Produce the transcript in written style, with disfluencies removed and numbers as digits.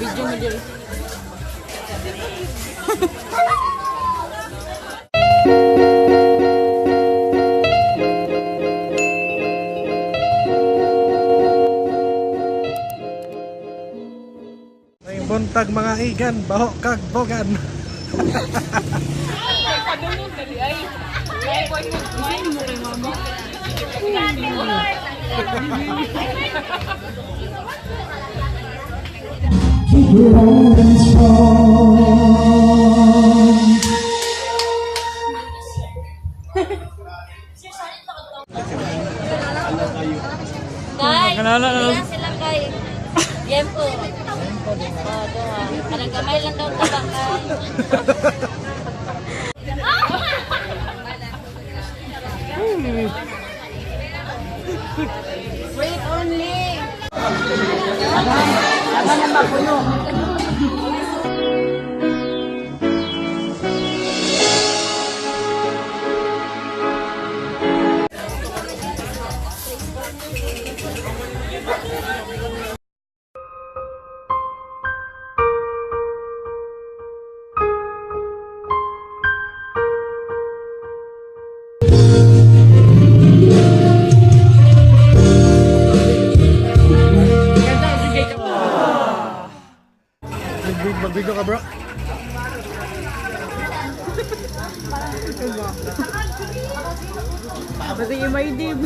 Video mo dyan. May buntag mga igan, baho kag bogan. Padulog dali ay. Ay, mo kay mama. Keep your hands strong. Kay, Kalala na lang. yan sila kay. Yempo. Oh, doha. Kanang gamay lang daw tabak kay. Wait only. Mag-video ka bro. Pati yung may dib.